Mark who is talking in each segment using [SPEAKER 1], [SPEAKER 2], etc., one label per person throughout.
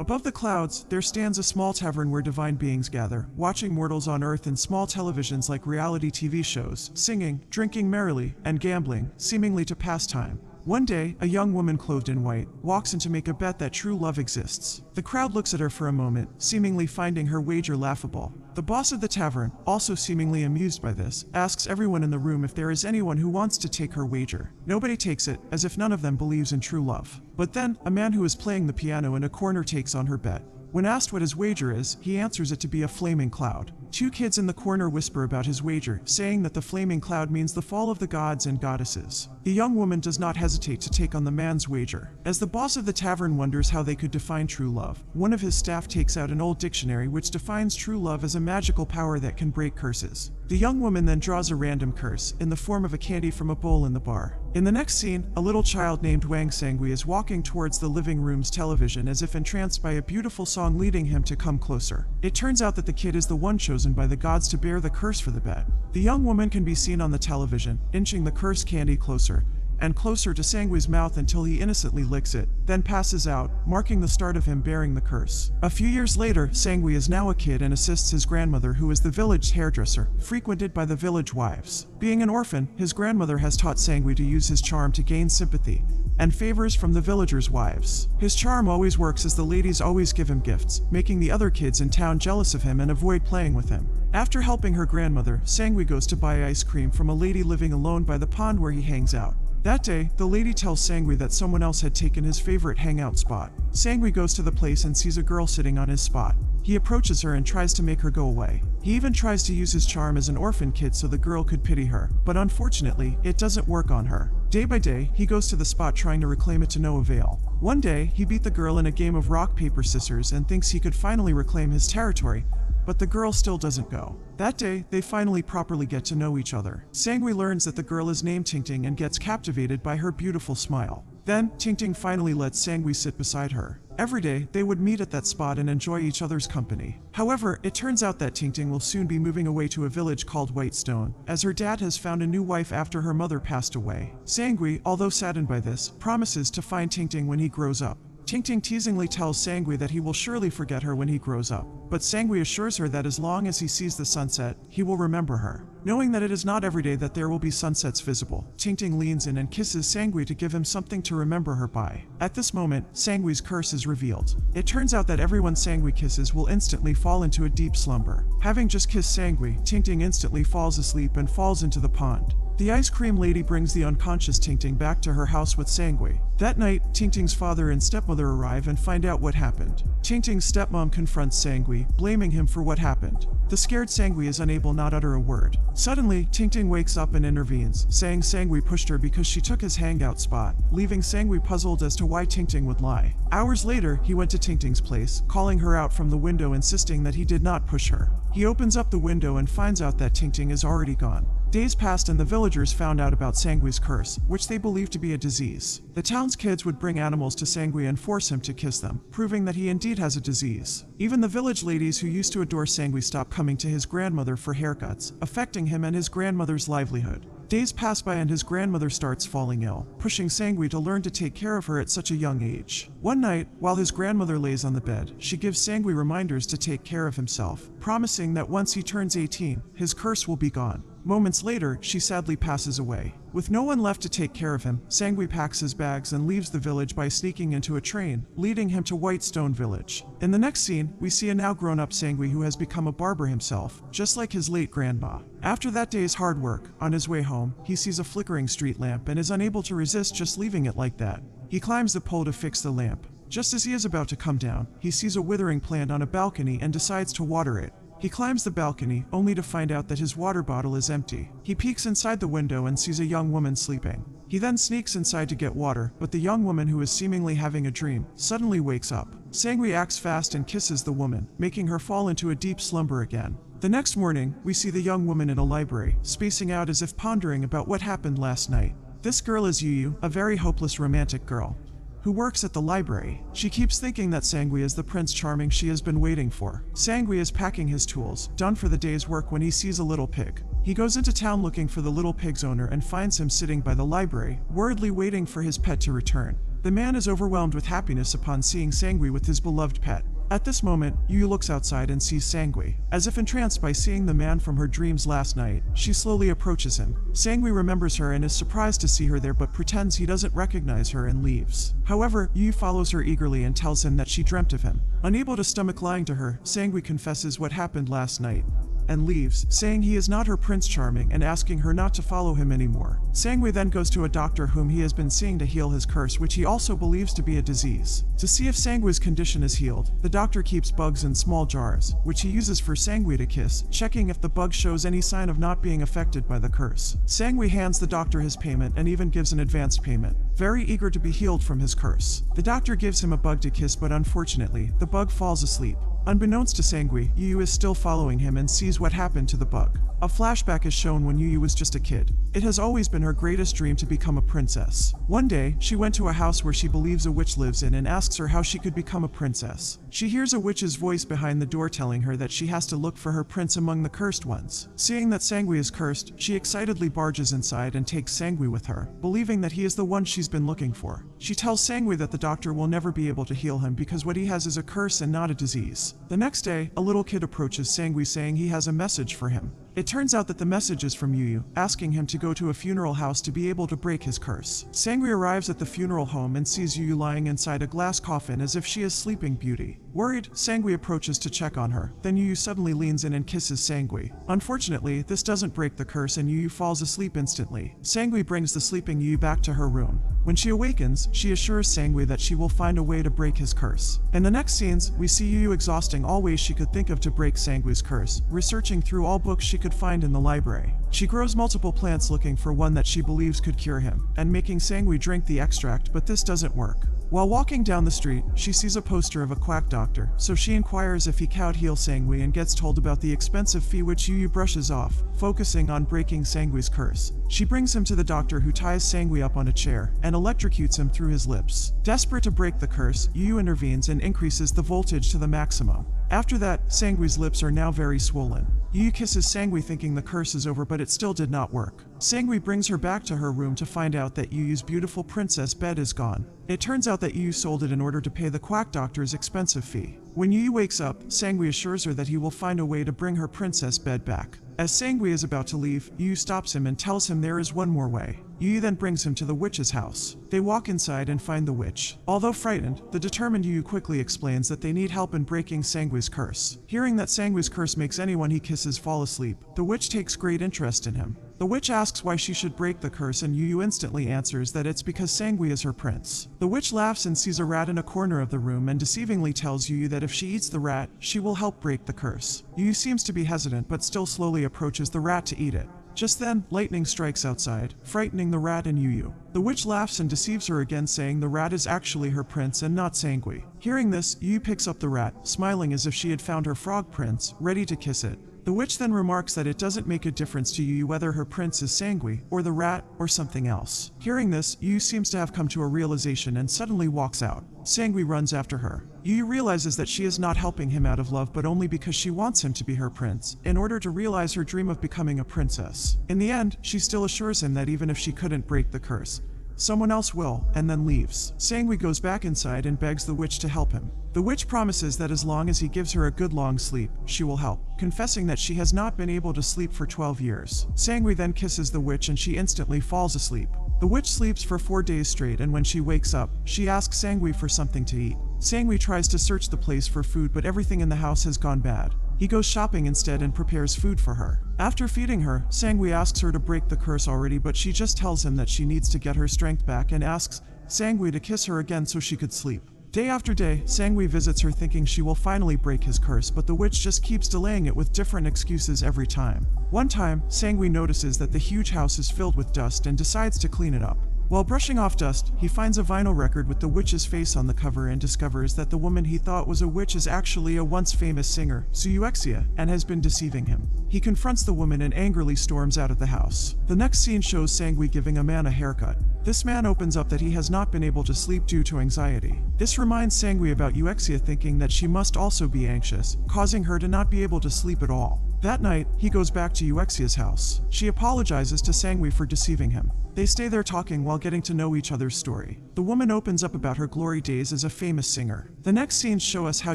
[SPEAKER 1] Above the clouds, there stands a small tavern where divine beings gather, watching mortals on earth in small televisions like reality TV shows, singing, drinking merrily, and gambling, seemingly to pass time. One day, a young woman clothed in white walks in to make a bet that true love exists. The crowd looks at her for a moment, seemingly finding her wager laughable. The boss of the tavern, also seemingly amused by this, asks everyone in the room if there is anyone who wants to take her wager. Nobody takes it, as if none of them believes in true love. But then, a man who is playing the piano in a corner takes on her bet. When asked what his wager is, he answers it to be a flaming cloud. Two kids in the corner whisper about his wager, saying that the flaming cloud means the fall of the gods and goddesses. The young woman does not hesitate to take on the man's wager. As the boss of the tavern wonders how they could define true love, one of his staff takes out an old dictionary which defines true love as a magical power that can break curses. The young woman then draws a random curse, in the form of a candy from a bowl in the bar. In the next scene, a little child named Wang Sangui is walking towards the living room's television as if entranced by a beautiful song leading him to come closer. It turns out that the kid is the one chosen by the gods to bear the curse for the bet. The young woman can be seen on the television, inching the cursed candy closer and closer to Sangui's mouth until he innocently licks it, then passes out, marking the start of him bearing the curse. A few years later, Sangui is now a kid and assists his grandmother, who is the village hairdresser, frequented by the village wives. Being an orphan, his grandmother has taught Sangui to use his charm to gain sympathy and favors from the villagers' wives. His charm always works as the ladies always give him gifts, making the other kids in town jealous of him and avoid playing with him. After helping her grandmother, Sangui goes to buy ice cream from a lady living alone by the pond where he hangs out. That day, the lady tells Sangui that someone else had taken his favorite hangout spot. Sangui goes to the place and sees a girl sitting on his spot. He approaches her and tries to make her go away. He even tries to use his charm as an orphan kid so the girl could pity her, but unfortunately, it doesn't work on her. Day by day, he goes to the spot trying to reclaim it to no avail. One day, he beat the girl in a game of rock, paper, scissors and thinks he could finally reclaim his territory, but the girl still doesn't go. That day, they finally properly get to know each other. Sangui learns that the girl is named Tingting and gets captivated by her beautiful smile. Then, Tingting finally lets Sangui sit beside her. Every day, they would meet at that spot and enjoy each other's company. However, it turns out that Tingting will soon be moving away to a village called Whitestone, as her dad has found a new wife after her mother passed away. Sangui, although saddened by this, promises to find Tingting when he grows up. Tingting teasingly tells Sangui that he will surely forget her when he grows up, but Sangui assures her that as long as he sees the sunset, he will remember her. Knowing that it is not every day that there will be sunsets visible, Tingting leans in and kisses Sangui to give him something to remember her by. At this moment, Sangui's curse is revealed. It turns out that everyone Sangui kisses will instantly fall into a deep slumber. Having just kissed Sangui, Tingting instantly falls asleep and falls into the pond. The ice cream lady brings the unconscious Tingting back to her house with Sangui. That night, Tingting's father and stepmother arrive and find out what happened. Tingting's stepmom confronts Sangui, blaming him for what happened. The scared Sangui is unable not utter a word. Suddenly, Tingting wakes up and intervenes, saying Sangui pushed her because she took his hangout spot, leaving Sangui puzzled as to why Tingting would lie. Hours later, he went to Tingting's place, calling her out from the window, insisting that he did not push her. He opens up the window and finds out that Tingting is already gone. Days passed and the villagers found out about Sangui's curse, which they believed to be a disease. The town's kids would bring animals to Sangui and force him to kiss them, proving that he indeed has a disease. Even the village ladies who used to adore Sangui stopped coming to his grandmother for haircuts, affecting him and his grandmother's livelihood. Days pass by and his grandmother starts falling ill, pushing Sangui to learn to take care of her at such a young age. One night, while his grandmother lays on the bed, she gives Sangui reminders to take care of himself, promising that once he turns 18, his curse will be gone. Moments later, she sadly passes away. With no one left to take care of him, Sangui packs his bags and leaves the village by sneaking into a train, leading him to Whitestone Village. In the next scene, we see a now grown-up Sangui who has become a barber himself, just like his late grandma. After that day's hard work, on his way home, he sees a flickering street lamp and is unable to resist just leaving it like that. He climbs the pole to fix the lamp. Just as he is about to come down, he sees a withering plant on a balcony and decides to water it. He climbs the balcony, only to find out that his water bottle is empty. He peeks inside the window and sees a young woman sleeping. He then sneaks inside to get water, but the young woman, who is seemingly having a dream, suddenly wakes up. Sangui acts fast and kisses the woman, making her fall into a deep slumber again. The next morning, we see the young woman in a library, spacing out as if pondering about what happened last night. This girl is Yuyu, a very hopeless romantic girl who works at the library. She keeps thinking that Sangui is the Prince Charming she has been waiting for. Sangui is packing his tools, done for the day's work, when he sees a little pig. He goes into town looking for the little pig's owner and finds him sitting by the library, worriedly waiting for his pet to return. The man is overwhelmed with happiness upon seeing Sangui with his beloved pet. At this moment, Yu looks outside and sees Sangui. As if entranced by seeing the man from her dreams last night, she slowly approaches him. Sangui remembers her and is surprised to see her there but pretends he doesn't recognize her and leaves. However, Yu follows her eagerly and tells him that she dreamt of him. Unable to stomach lying to her, Sangui confesses what happened last night and leaves, saying he is not her Prince Charming and asking her not to follow him anymore. Sangui then goes to a doctor whom he has been seeing to heal his curse, which he also believes to be a disease. To see if Sangui's condition is healed, the doctor keeps bugs in small jars, which he uses for Sangui to kiss, checking if the bug shows any sign of not being affected by the curse. Sangui hands the doctor his payment and even gives an advanced payment, very eager to be healed from his curse. The doctor gives him a bug to kiss, but unfortunately, the bug falls asleep. Unbeknownst to Sangui, Yu is still following him and sees what happened to the bug. A flashback is shown when Yu was just a kid. It has always been her greatest dream to become a princess. One day, she went to a house where she believes a witch lives in and asks her how she could become a princess. She hears a witch's voice behind the door telling her that she has to look for her prince among the cursed ones. Seeing that Sangui is cursed, she excitedly barges inside and takes Sangui with her, believing that he is the one she's been looking for. She tells Sangui that the doctor will never be able to heal him because what he has is a curse and not a disease. The next day, a little kid approaches Sangui saying he has a message for him. It turns out that the message is from Yu, asking him to go to a funeral house to be able to break his curse. Sangui arrives at the funeral home and sees Yu lying inside a glass coffin as if she is Sleeping Beauty. Worried, Sangui approaches to check on her. Then Yu suddenly leans in and kisses Sangui. Unfortunately, this doesn't break the curse and Yu falls asleep instantly. Sangui brings the sleeping Yu back to her room. When she awakens, she assures Sangui that she will find a way to break his curse. In the next scenes, we see Yu exhausting all ways she could think of to break Sangui's curse, researching through all books she could find in the library. She grows multiple plants looking for one that she believes could cure him, and making Sangui drink the extract, but this doesn't work. While walking down the street, she sees a poster of a quack doctor, so she inquires if he could heal Sangui and gets told about the expensive fee, which Yu brushes off, focusing on breaking Sangui's curse. She brings him to the doctor, who ties Sangui up on a chair and electrocutes him through his lips. Desperate to break the curse, Yu intervenes and increases the voltage to the maximum. After that, Sangui's lips are now very swollen. Yu kisses Sangui thinking the curse is over, but it still did not work. Sangui brings her back to her room to find out that Yu's beautiful princess bed is gone. It turns out that Yu sold it in order to pay the quack doctor's expensive fee. When Yu wakes up, Sangui assures her that he will find a way to bring her princess bed back. As Sangui is about to leave, Yu stops him and tells him there is one more way. Yu then brings him to the witch's house. They walk inside and find the witch. Although frightened, the determined Yu quickly explains that they need help in breaking Sangui's curse. Hearing that Sangui's curse makes anyone he kisses fall asleep, the witch takes great interest in him. The witch asks why she should break the curse, and Yu instantly answers that it's because Sangui is her prince. The witch laughs and sees a rat in a corner of the room and deceivingly tells Yu that if she eats the rat, she will help break the curse. Yu seems to be hesitant but still slowly approaches the rat to eat it. Just then, lightning strikes outside, frightening the rat and Yu. The witch laughs and deceives her again, saying the rat is actually her prince and not Sangui. Hearing this, Yu picks up the rat, smiling as if she had found her frog prince, ready to kiss it. The witch then remarks that it doesn't make a difference to Yu whether her prince is Sangui, or the rat, or something else. Hearing this, Yu seems to have come to a realization and suddenly walks out. Sangui runs after her. Yu realizes that she is not helping him out of love but only because she wants him to be her prince, in order to realize her dream of becoming a princess. In the end, she still assures him that even if she couldn't break the curse, someone else will, and then leaves. Sangui goes back inside and begs the witch to help him. The witch promises that as long as he gives her a good long sleep, she will help, confessing that she has not been able to sleep for 12 years. Sangui then kisses the witch and she instantly falls asleep. The witch sleeps for 4 days straight, and when she wakes up, she asks Sangui for something to eat. Sangui tries to search the place for food, but everything in the house has gone bad. He goes shopping instead and prepares food for her. After feeding her, Sangui asks her to break the curse already, but she just tells him that she needs to get her strength back and asks Sangui to kiss her again so she could sleep. Day after day, Sangui visits her thinking she will finally break his curse, but the witch just keeps delaying it with different excuses every time. One time, Sangui notices that the huge house is filled with dust and decides to clean it up. While brushing off dust, he finds a vinyl record with the witch's face on the cover and discovers that the woman he thought was a witch is actually a once famous singer, Zuyuexia, and has been deceiving him. He confronts the woman and angrily storms out of the house. The next scene shows Sangui giving a man a haircut. This man opens up that he has not been able to sleep due to anxiety. This reminds Sangui about Euxia, thinking that she must also be anxious, causing her to not be able to sleep at all. That night, he goes back to Euxia's house. She apologizes to Sangui for deceiving him. They stay there talking while getting to know each other's story. The woman opens up about her glory days as a famous singer. The next scenes show us how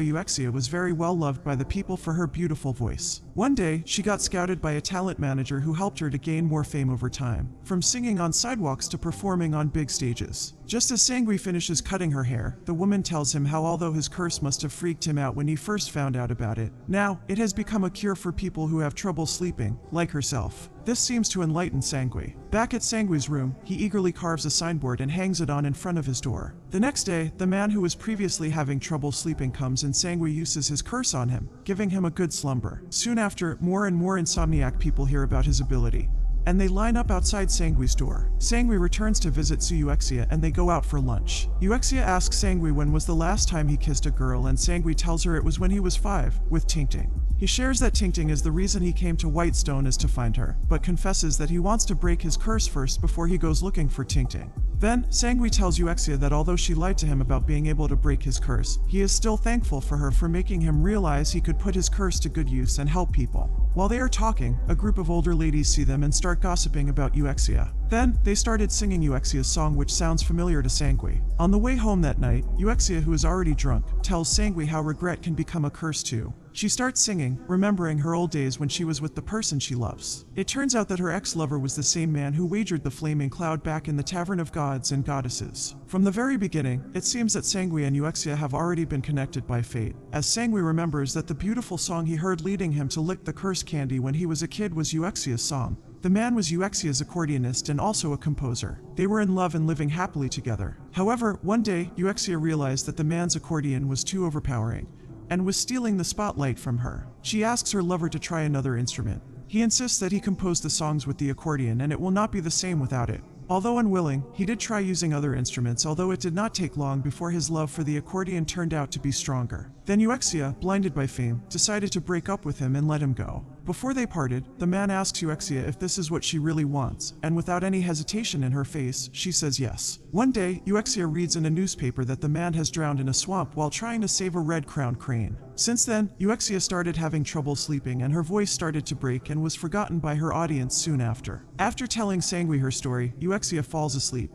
[SPEAKER 1] Euxia was very well loved by the people for her beautiful voice. One day, she got scouted by a talent manager who helped her to gain more fame over time, from singing on sidewalks to performing on big stages. Just as Sangui finishes cutting her hair, the woman tells him how although his curse must have freaked him out when he first found out about it, now it has become a cure for people who have trouble sleeping, like herself. This seems to enlighten Sangui. Back at Sangui's room, he eagerly carves a signboard and hangs it on in front of his door. The next day, the man who was previously having trouble sleeping comes and Sangui uses his curse on him, giving him a good slumber. Soon after, more and more insomniac people hear about his ability, and they line up outside Sangui's door. Sangui returns to visit Euxia and they go out for lunch. Euxia asks Sangui when was the last time he kissed a girl, and Sangui tells her it was when he was 5, with Tingting. He shares that Tingting is the reason he came to Whitestone is to find her, but confesses that he wants to break his curse first before he goes looking for Tingting. Then, Sangui tells Euxia that although she lied to him about being able to break his curse, he is still thankful for her for making him realize he could put his curse to good use and help people. While they are talking, a group of older ladies see them and start gossiping about Euxia. Then, they started singing Euxia's song, which sounds familiar to Sangui. On the way home that night, Euxia, who is already drunk, tells Sangui how regret can become a curse too. She starts singing, remembering her old days when she was with the person she loves. It turns out that her ex-lover was the same man who wagered the flaming cloud back in the Tavern of Gods and Goddesses. From the very beginning, it seems that Sangui and Euxia have already been connected by fate, as Sangui remembers that the beautiful song he heard leading him to lick the curse candy when he was a kid was Euxia's song. The man was Euxia's accordionist and also a composer. They were in love and living happily together. However, one day, Euxia realized that the man's accordion was too overpowering, and was stealing the spotlight from her. She asks her lover to try another instrument. He insists that he composed the songs with the accordion and it will not be the same without it. Although unwilling, he did try using other instruments, although it did not take long before his love for the accordion turned out to be stronger. Then Euxia, blinded by fame, decided to break up with him and let him go. Before they parted, the man asks Euxia if this is what she really wants, and without any hesitation in her face, she says yes. One day, Euxia reads in a newspaper that the man has drowned in a swamp while trying to save a red-crowned crane. Since then, Euxia started having trouble sleeping and her voice started to break and was forgotten by her audience soon after. After telling Sangui her story, Euxia falls asleep,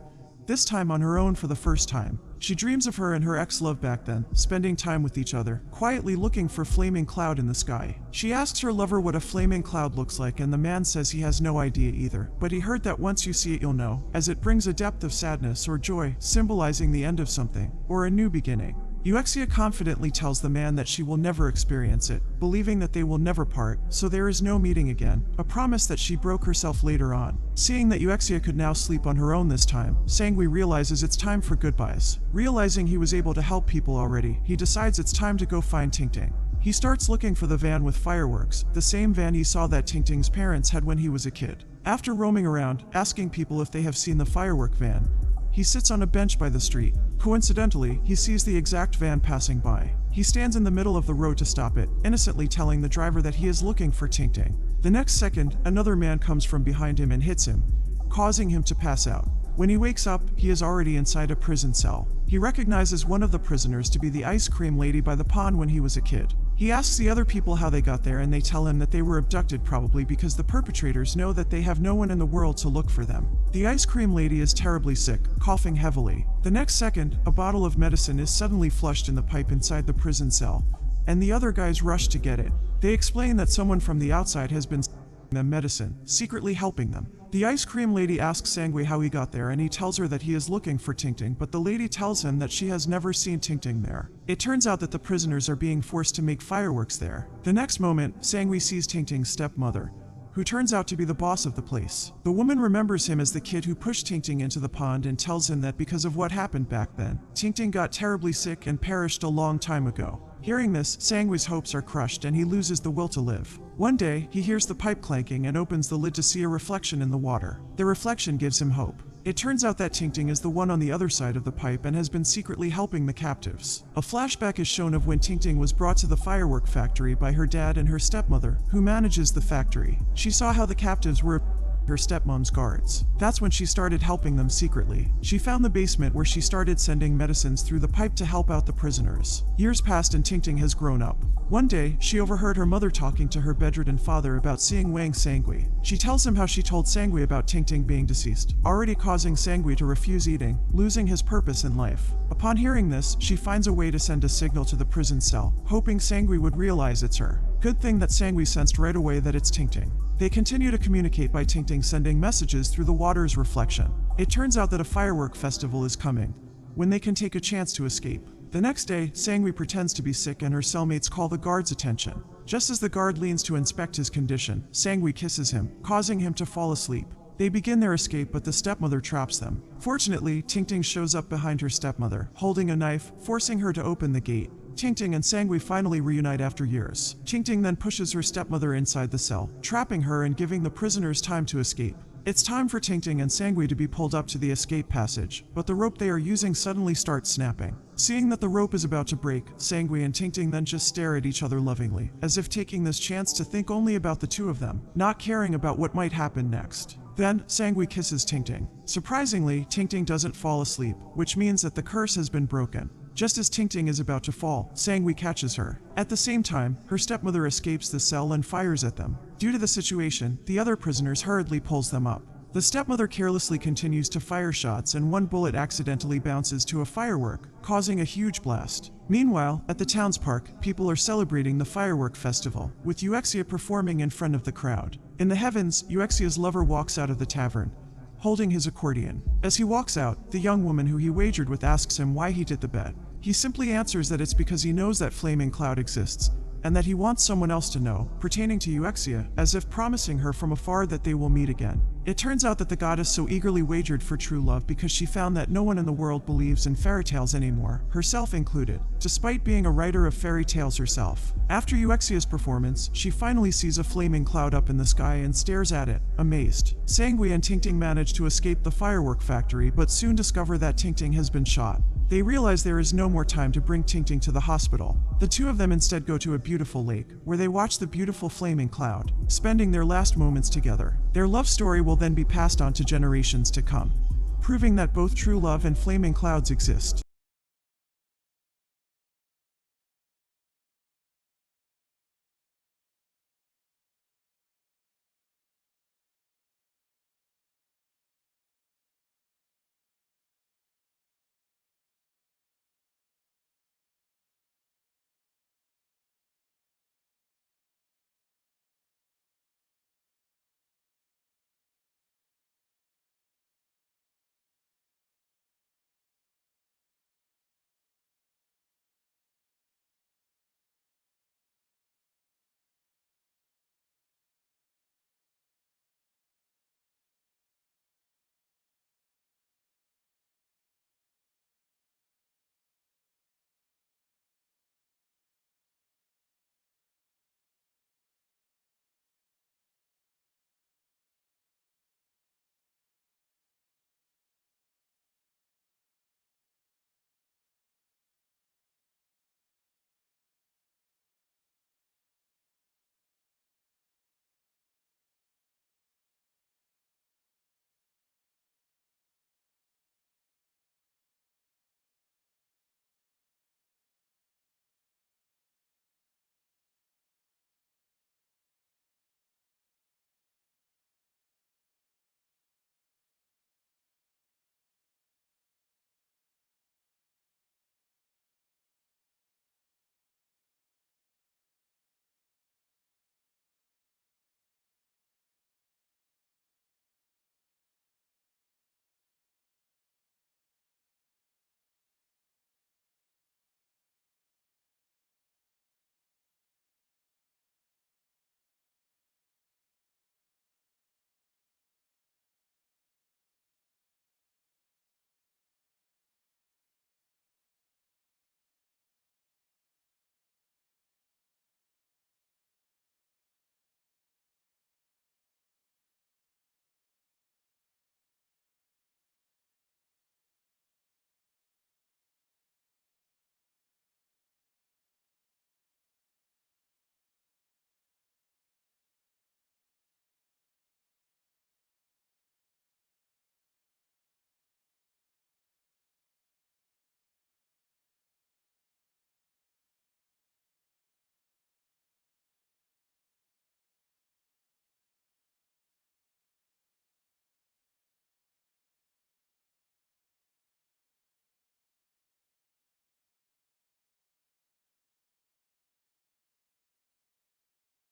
[SPEAKER 1] this time on her own for the first time. She dreams of her and her ex-love back then, spending time with each other, quietly looking for a flaming cloud in the sky. She asks her lover what a flaming cloud looks like, and the man says he has no idea either, but he heard that once you see it you'll know, as it brings a depth of sadness or joy, symbolizing the end of something, or a new beginning. Euxia confidently tells the man that she will never experience it, believing that they will never part, so there is no meeting again, a promise that she broke herself later on. Seeing that Euxia could now sleep on her own this time, Sangui realizes it's time for goodbyes. Realizing he was able to help people already, he decides it's time to go find Tingting. He starts looking for the van with fireworks, the same van he saw that Tingting's parents had when he was a kid. After roaming around, asking people if they have seen the firework van, he sits on a bench by the street. Coincidentally, he sees the exact van passing by. He stands in the middle of the road to stop it, innocently telling the driver that he is looking for Tingting. The next second, another man comes from behind him and hits him, causing him to pass out. When he wakes up, he is already inside a prison cell. He recognizes one of the prisoners to be the ice cream lady by the pond when he was a kid. He asks the other people how they got there and they tell him that they were abducted, probably because the perpetrators know that they have no one in the world to look for them. The ice cream lady is terribly sick, coughing heavily. The next second, a bottle of medicine is suddenly flushed in the pipe inside the prison cell, and the other guys rush to get it. They explain that someone from the outside has been them medicine, secretly helping them. The ice cream lady asks Sangui how he got there and he tells her that he is looking for Tingting, but the lady tells him that she has never seen Tingting there. It turns out that the prisoners are being forced to make fireworks there. The next moment, Sangui sees Tingting's stepmother, who turns out to be the boss of the place. The woman remembers him as the kid who pushed Tingting into the pond and tells him that because of what happened back then, Tingting got terribly sick and perished a long time ago. Hearing this, Sangui's hopes are crushed and he loses the will to live. One day, he hears the pipe clanking and opens the lid to see a reflection in the water. The reflection gives him hope. It turns out that Tingting is the one on the other side of the pipe and has been secretly helping the captives. A flashback is shown of when Tingting was brought to the firework factory by her dad and her stepmother, who manages the factory. She saw how the captives were her stepmom's guards. That's when she started helping them secretly. She found the basement where she started sending medicines through the pipe to help out the prisoners. Years passed and Ting Ting has grown up. One day, she overheard her mother talking to her bedridden father about seeing Wang Sangui. She tells him how she told Sangui about Ting Ting being deceased, already causing Sangui to refuse eating, losing his purpose in life. Upon hearing this, she finds a way to send a signal to the prison cell, hoping Sangui would realize it's her. Good thing that Sangui sensed right away that it's Ting Ting. They continue to communicate by Ting Ting sending messages through the water's reflection. It turns out that a firework festival is coming, when they can take a chance to escape. The next day, Sangui pretends to be sick and her cellmates call the guard's attention. Just as the guard leans to inspect his condition, Sangui kisses him, causing him to fall asleep. They begin their escape, but the stepmother traps them. Fortunately, Ting Ting shows up behind her stepmother, holding a knife, forcing her to open the gate. Ting Ting and Sangui finally reunite after years. Ting Ting then pushes her stepmother inside the cell, trapping her and giving the prisoners time to escape. It's time for Ting Ting and Sangui to be pulled up to the escape passage, but the rope they are using suddenly starts snapping. Seeing that the rope is about to break, Sangui and Ting Ting then just stare at each other lovingly, as if taking this chance to think only about the two of them, not caring about what might happen next. Then, Sangui kisses Ting Ting. Surprisingly, Ting Ting doesn't fall asleep, which means that the curse has been broken. Just as Ting Ting is about to fall, Sangui catches her. At the same time, her stepmother escapes the cell and fires at them. Due to the situation, the other prisoners hurriedly pulls them up. The stepmother carelessly continues to fire shots and one bullet accidentally bounces to a firework, causing a huge blast. Meanwhile, at the town's park, people are celebrating the firework festival, with Euxia performing in front of the crowd. In the heavens, Euxia's lover walks out of the tavern, holding his accordion. As he walks out, the young woman who he wagered with asks him why he did the bet. He simply answers that it's because he knows that flaming cloud exists, and that he wants someone else to know, pertaining to Euxia, as if promising her from afar that they will meet again. It turns out that the goddess so eagerly wagered for true love because she found that no one in the world believes in fairy tales anymore, herself included, despite being a writer of fairy tales herself. After Euxia's performance, she finally sees a flaming cloud up in the sky and stares at it, amazed. Sangui and Ting Ting manage to escape the firework factory but soon discover that Ting Ting has been shot. They realize there is no more time to bring Ting Ting to the hospital. The two of them instead go to a beautiful lake, where they watch the beautiful flaming cloud, spending their last moments together. Their love story will then be passed on to generations to come, proving that both true love and flaming clouds exist.